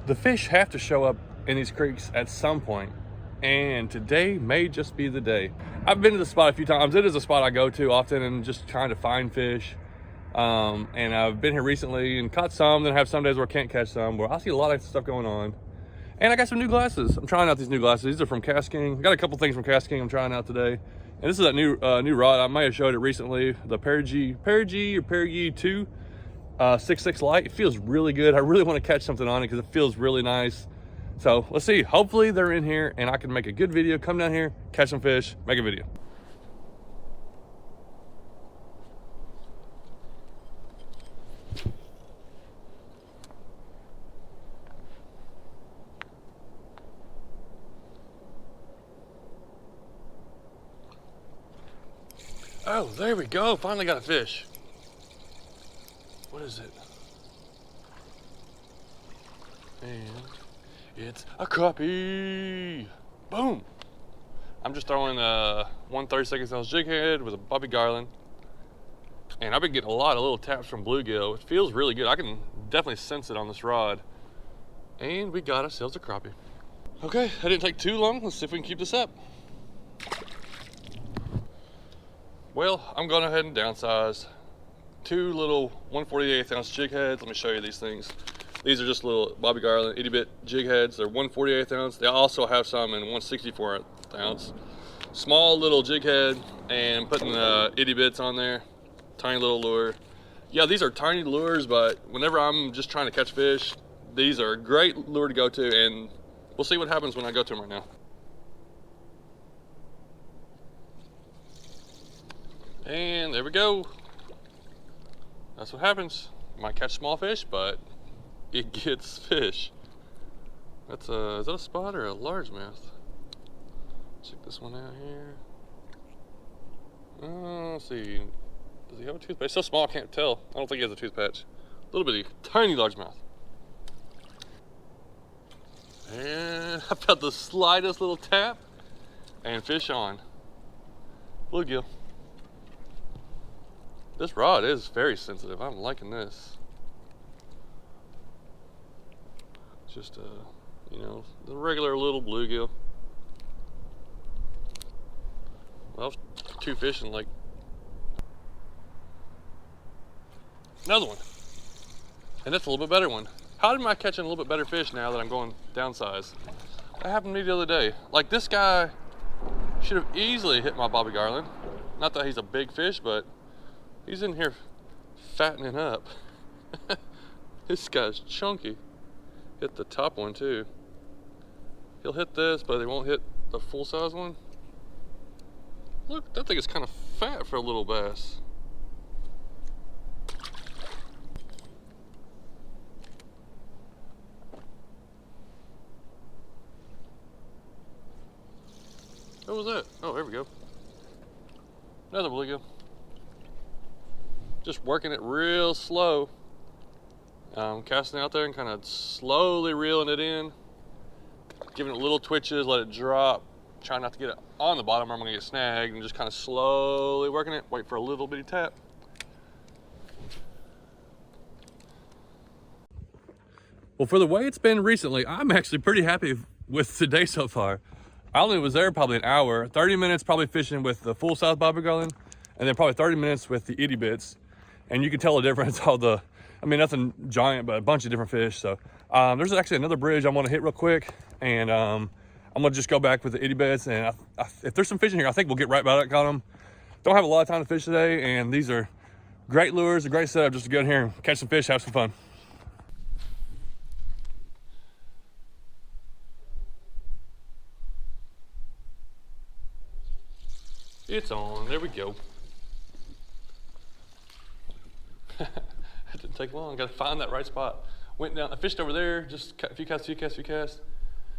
The fish have to show up in these creeks at some point, and today may just be the day. I've been to the spot a few times. It is a spot I go to often and just trying to find fish. And I've been here recently and caught some, then have some days where I can't catch some, where I see a lot of stuff going on. And I got some new glasses. I'm trying out these new glasses. These are from Cast King. I got a couple things from Cast King I'm trying out today. And this is that new rod. I might have showed it recently, the Pergy 2 6.6 light. It feels really good. I really want to catch something on it because it feels really nice. So let's see. Hopefully they're in here and I can make a good video. Come down here, catch some fish, make a video. Oh, there we go. Finally got a fish. What is it? And it's a crappie. Boom. I'm just throwing a 1/32 ounce jig head with a bobby Garland. And I've been getting a lot of little taps from bluegill. It feels really good. I can definitely sense it on this rod. And we got ourselves a crappie. Okay, that didn't take too long. Let's see if we can keep this up. Well, I'm going ahead and downsize. 2 little 1/48 ounce jig heads. Let me show you these things. These are just little Bobby Garland itty bit jig heads. They're 1/48 ounce. They also have some in 1/64 ounce. Small little jig head, and putting itty bits on there. Tiny little lure. Yeah, these are tiny lures, but whenever I'm just trying to catch fish, these are a great lure to go to, and we'll see what happens when I go to them right now. And there we go. That's what happens. You might catch small fish, but it gets fish. That's is that a spot or a largemouth? Check this one out here. Let's see. Does he have a tooth patch? It's so small I can't tell. I don't think he has a tooth patch. A little bitty, tiny largemouth. And I felt the slightest little tap and fish on. Bluegill. This rod is very sensitive. I'm liking this. Just you know, the regular little bluegill. Well, 2 fish in like another one, and that's a little bit better one. How am I catching a little bit better fish now that I'm going downsize? That happened to me the other day. Like, this guy should have easily hit my Bobby Garland. Not that he's a big fish, but he's in here fattening up. This guy's chunky. Hit the top one too. He'll hit this, but he won't hit the full size one. Look, that thing is kind of fat for a little bass. What was that? Oh, there we go. Another bluegill. Just working it real slow. Casting out there and kind of slowly reeling it in. Giving it little twitches, let it drop. Trying not to get it on the bottom or I'm gonna get snagged, and just kind of slowly working it. Wait for a little bitty tap. Well, for the way it's been recently, I'm actually pretty happy with today so far. I only was there probably an hour, 30 minutes probably fishing with the full size Bobby Garland, and then probably 30 minutes with the itty bits. And you can tell the difference, I mean, nothing giant, but a bunch of different fish. So there's actually another bridge I'm gonna hit real quick, and I'm gonna just go back with the itty bits, and if there's some fish in here, I think we'll get right back on them. Don't have a lot of time to fish today, and these are great lures, a great setup just to go in here and catch some fish, have some fun. It's on, there we go. It didn't take long, gotta find that right spot. Went down, I fished over there, just a few casts.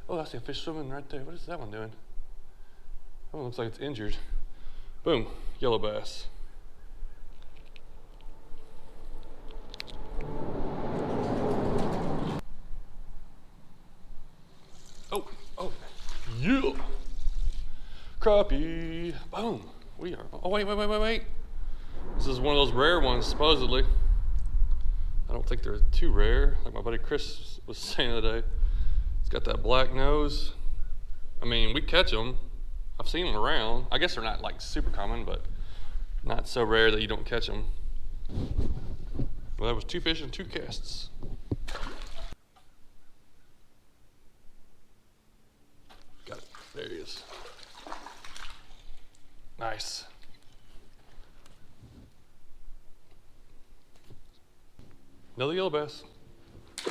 Oh, I see a fish swimming right there. What is that one doing? That one looks like it's injured. Boom, yellow bass. Oh, yeah. Crappie, boom. We are, oh wait. This is one of those rare ones, supposedly. I don't think they're too rare. Like my buddy Chris was saying the other day, it's got that black nose. I mean, we catch them. I've seen them around. I guess they're not like super common, but not so rare that you don't catch them. Well, that was 2 fish and 2 casts. Got it. There he is. Nice. Another yellow bass. I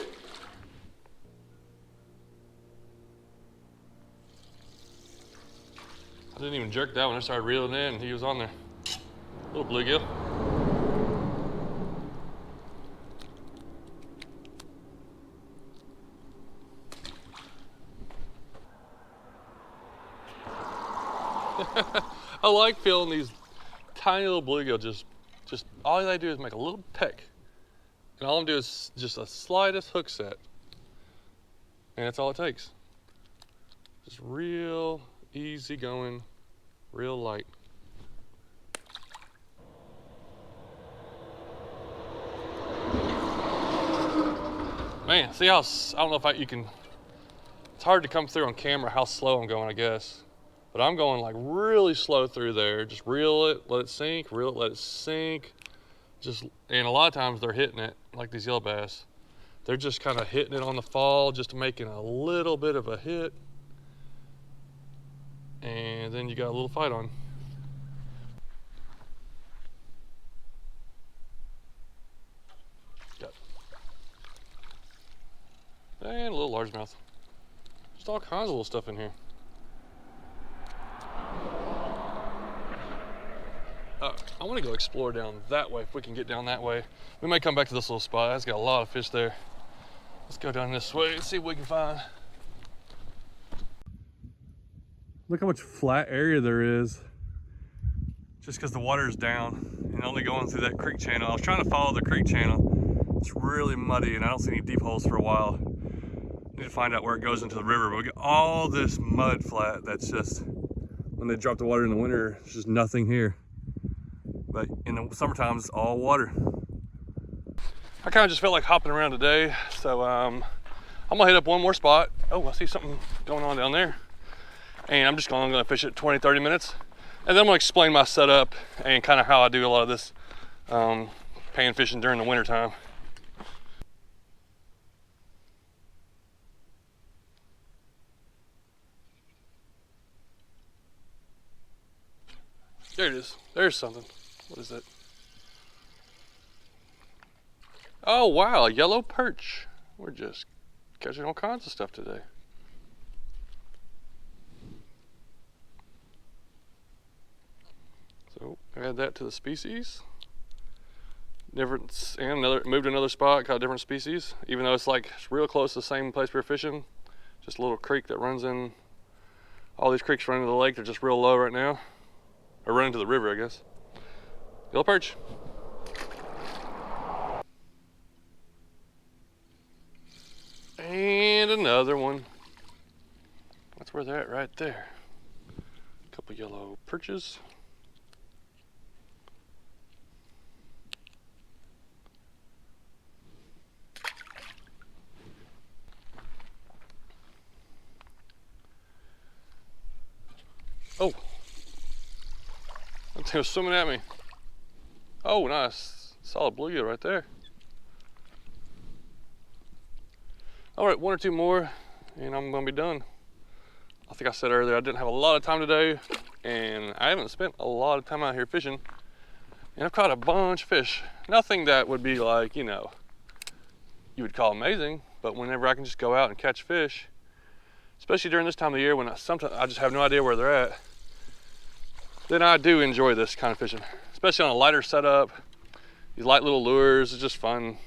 didn't even jerk that one. I started reeling in and he was on there. Little bluegill. I like feeling these tiny little bluegill just all they do is make a little peck. And all I'm doing is just the slightest hook set. And that's all it takes. Just real easy going, real light. Man, see how, I don't know if you can, it's hard to come through on camera how slow I'm going, I guess. But I'm going like really slow through there. Just reel it, let it sink, reel it, let it sink. And a lot of times they're hitting it, like these yellow bass. They're just kind of hitting it on the fall, just making a little bit of a hit. And then you got a little fight on. Got it. And a little largemouth. Just all kinds of little stuff in here. I want to go explore down that way if we can get down that way. We may come back to this little spot. It's got a lot of fish there. Let's go down this way and see what we can find. Look how much flat area there is. Just because the water is down and only going through that creek channel. I was trying to follow the creek channel. It's really muddy and I don't see any deep holes for a while. Need to find out where it goes into the river. But we got all this mud flat that's just, when they drop the water in the winter, there's just nothing here. But in the summertime, it's all water. I kind of just felt like hopping around today. So I'm gonna hit up one more spot. Oh, I see something going on down there. And I'm just gonna fish it 20, 30 minutes. And then I'm gonna explain my setup and kind of how I do a lot of this pan fishing during the winter time. There it is. There's something. What is that? Oh wow, a yellow perch. We're just catching all kinds of stuff today. So add that to the species. Different, and moved to another spot, got a different species. Even though it's like it's real close to the same place we were fishing. Just a little creek that runs in. All these creeks run into the lake. They're just real low right now. Or run into the river, I guess. Yellow perch. And another one. That's where they're at right there. A couple yellow perches. Oh. That thing was swimming at me. Oh, nice. Solid bluegill right there. All right, 1 or 2 more and I'm gonna be done. I think I said earlier I didn't have a lot of time today and I haven't spent a lot of time out here fishing. And I've caught a bunch of fish. Nothing that would be like, you know, you would call amazing, but whenever I can just go out and catch fish, especially during this time of the year when sometimes I just have no idea where they're at, then I do enjoy this kind of fishing, especially on a lighter setup. These light little lures is just fun,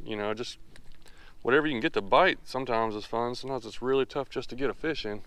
you know, just whatever you can get to bite sometimes is fun. Sometimes it's really tough just to get a fish in.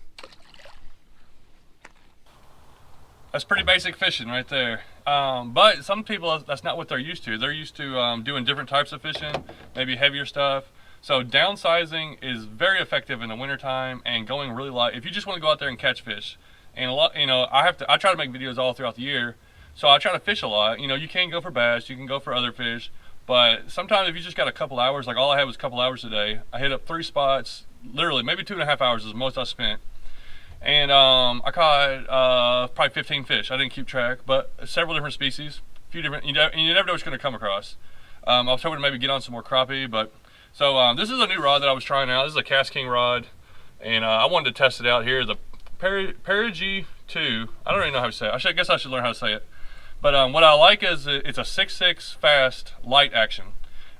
That's pretty basic fishing right there. But some people, that's not what they're used to. They're used to doing different types of fishing, maybe heavier stuff. So downsizing is very effective in the wintertime and going really light. If you just want to go out there and catch fish, and a lot, you know, I try to make videos all throughout the year, so I try to fish a lot. You know, you can go for bass, you can go for other fish, But sometimes if you just got a couple hours, like all I had was a couple hours today, I hit up 3 spots, literally maybe 2.5 hours is the most I spent. And I caught probably 15 fish. I didn't keep track, but several different species, a few different, you never know what you're gonna come across. I was hoping to maybe get on some more crappie, but so this is a new rod that I was trying out. This is a Cast King rod, and I wanted to test it out here. The Perry 2. I don't really know how to say it. I guess I should learn how to say it. But what I like is it's a 6.6 fast light action,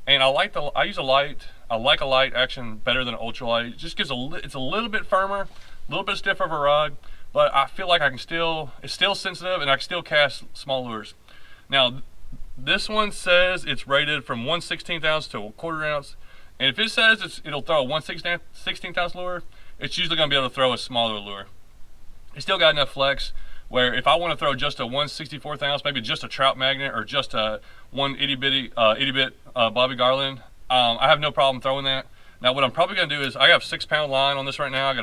and I use a light. I like a light action better than an ultralight. It just gives it's a little bit firmer, a little bit stiffer of a rod, but I feel like it's still sensitive, and I can still cast small lures. Now, this one says it's rated from 1/16 ounce to a 1/4 ounce, and if it says it'll throw a 1/16 ounce lure, it's usually going to be able to throw a smaller lure. It's still got enough flex where if I want to throw just a 1/64 ounce, maybe just a trout magnet or just a one itty bit Bobby Garland, I have no problem throwing that. Now what I'm probably going to do is I have 6-pound line on this right now.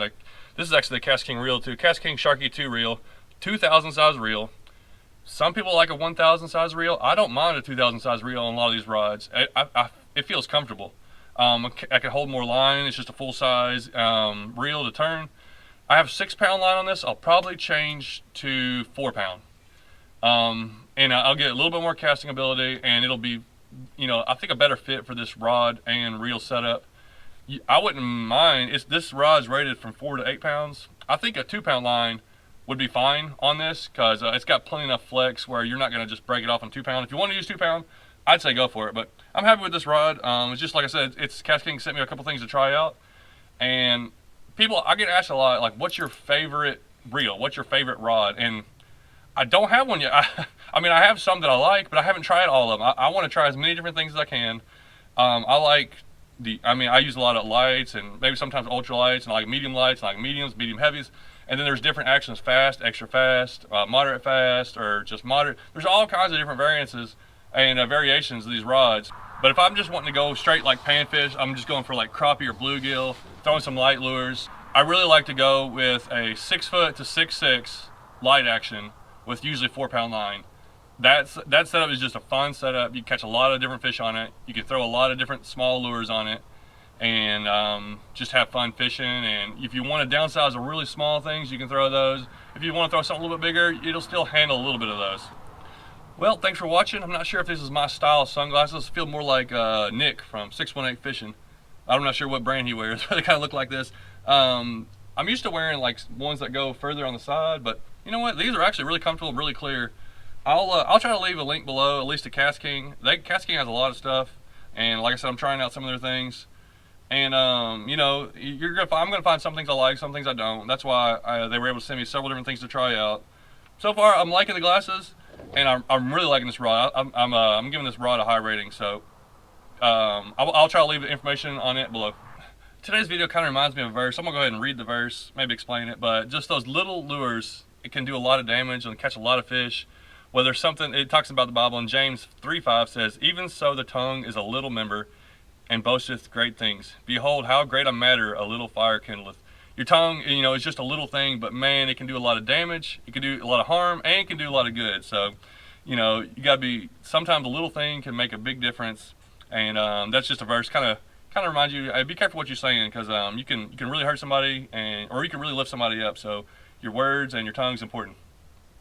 This is actually the Cast King reel too, Cast King Sharky 2 reel, 2,000 size reel. Some people like a 1,000 size reel. I don't mind a 2,000 size reel on a lot of these rods. It feels comfortable. I can hold more line. It's just a full size reel to turn. I have 6-pound line on this. I'll probably change to 4-pound. And I'll get a little bit more casting ability, and it'll be, I think a better fit for this rod and reel setup. I wouldn't mind, this rod's rated from 4 to 8 pounds. I think a 2-pound line would be fine on this because it's got plenty enough flex where you're not going to just break it off on 2-pound. If you want to use 2-pound, I'd say go for it. But I'm happy with this rod. It's just like I said, Cast King sent me a couple things to try out, and I get asked a lot, like, what's your favorite reel? What's your favorite rod? And I don't have one yet. I mean, I have some that I like, but I haven't tried all of them. I want to try as many different things as I can. I use a lot of lights and maybe sometimes ultralights, and I like medium lights, and I like mediums, medium heavies. And then there's different actions: fast, extra fast, moderate fast, or just moderate. There's all kinds of different variances and variations of these rods. But if I'm just wanting to go straight like panfish, I'm just going for like crappie or bluegill, throwing some light lures. I really like to go with a 6 foot to 6.6 light action with usually 4-pound line. That setup is just a fun setup. You catch a lot of different fish on it. You can throw a lot of different small lures on it, and just have fun fishing. And if you want to downsize the really small things, you can throw those. If you want to throw something a little bit bigger, it'll still handle a little bit of those. Well, thanks for watching. I'm not sure if this is my style of sunglasses. I feel more like Nick from 618 Fishing. I'm not sure what brand he wears, but they kind of look like this. I'm used to wearing like ones that go further on the side, but you know what? These are actually really comfortable, really clear. I'll try to leave a link below, at least to Cast King. Cast King has a lot of stuff, and like I said, I'm trying out some of their things. And I'm gonna find some things I like, some things I don't. That's why they were able to send me several different things to try out. So far, I'm liking the glasses, and I'm really liking this rod. I'm giving this rod a high rating. So I'll try to leave the information on it below. Today's video kind of reminds me of a verse. I'm gonna go ahead and read the verse, maybe explain it. But just those little lures, it can do a lot of damage and catch a lot of fish. Whether something, it talks about the Bible, and James 3:5 says, "Even so the tongue is a little member, and boasteth great things. Behold, how great a matter a little fire kindleth." Your tongue, is just a little thing, but man, it can do a lot of damage, it can do a lot of harm, and it can do a lot of good. So, you gotta be, sometimes a little thing can make a big difference. And that's just a verse, kind of reminds you, be careful what you're saying, because you can really hurt somebody, or you can really lift somebody up. So your words and your tongue's important.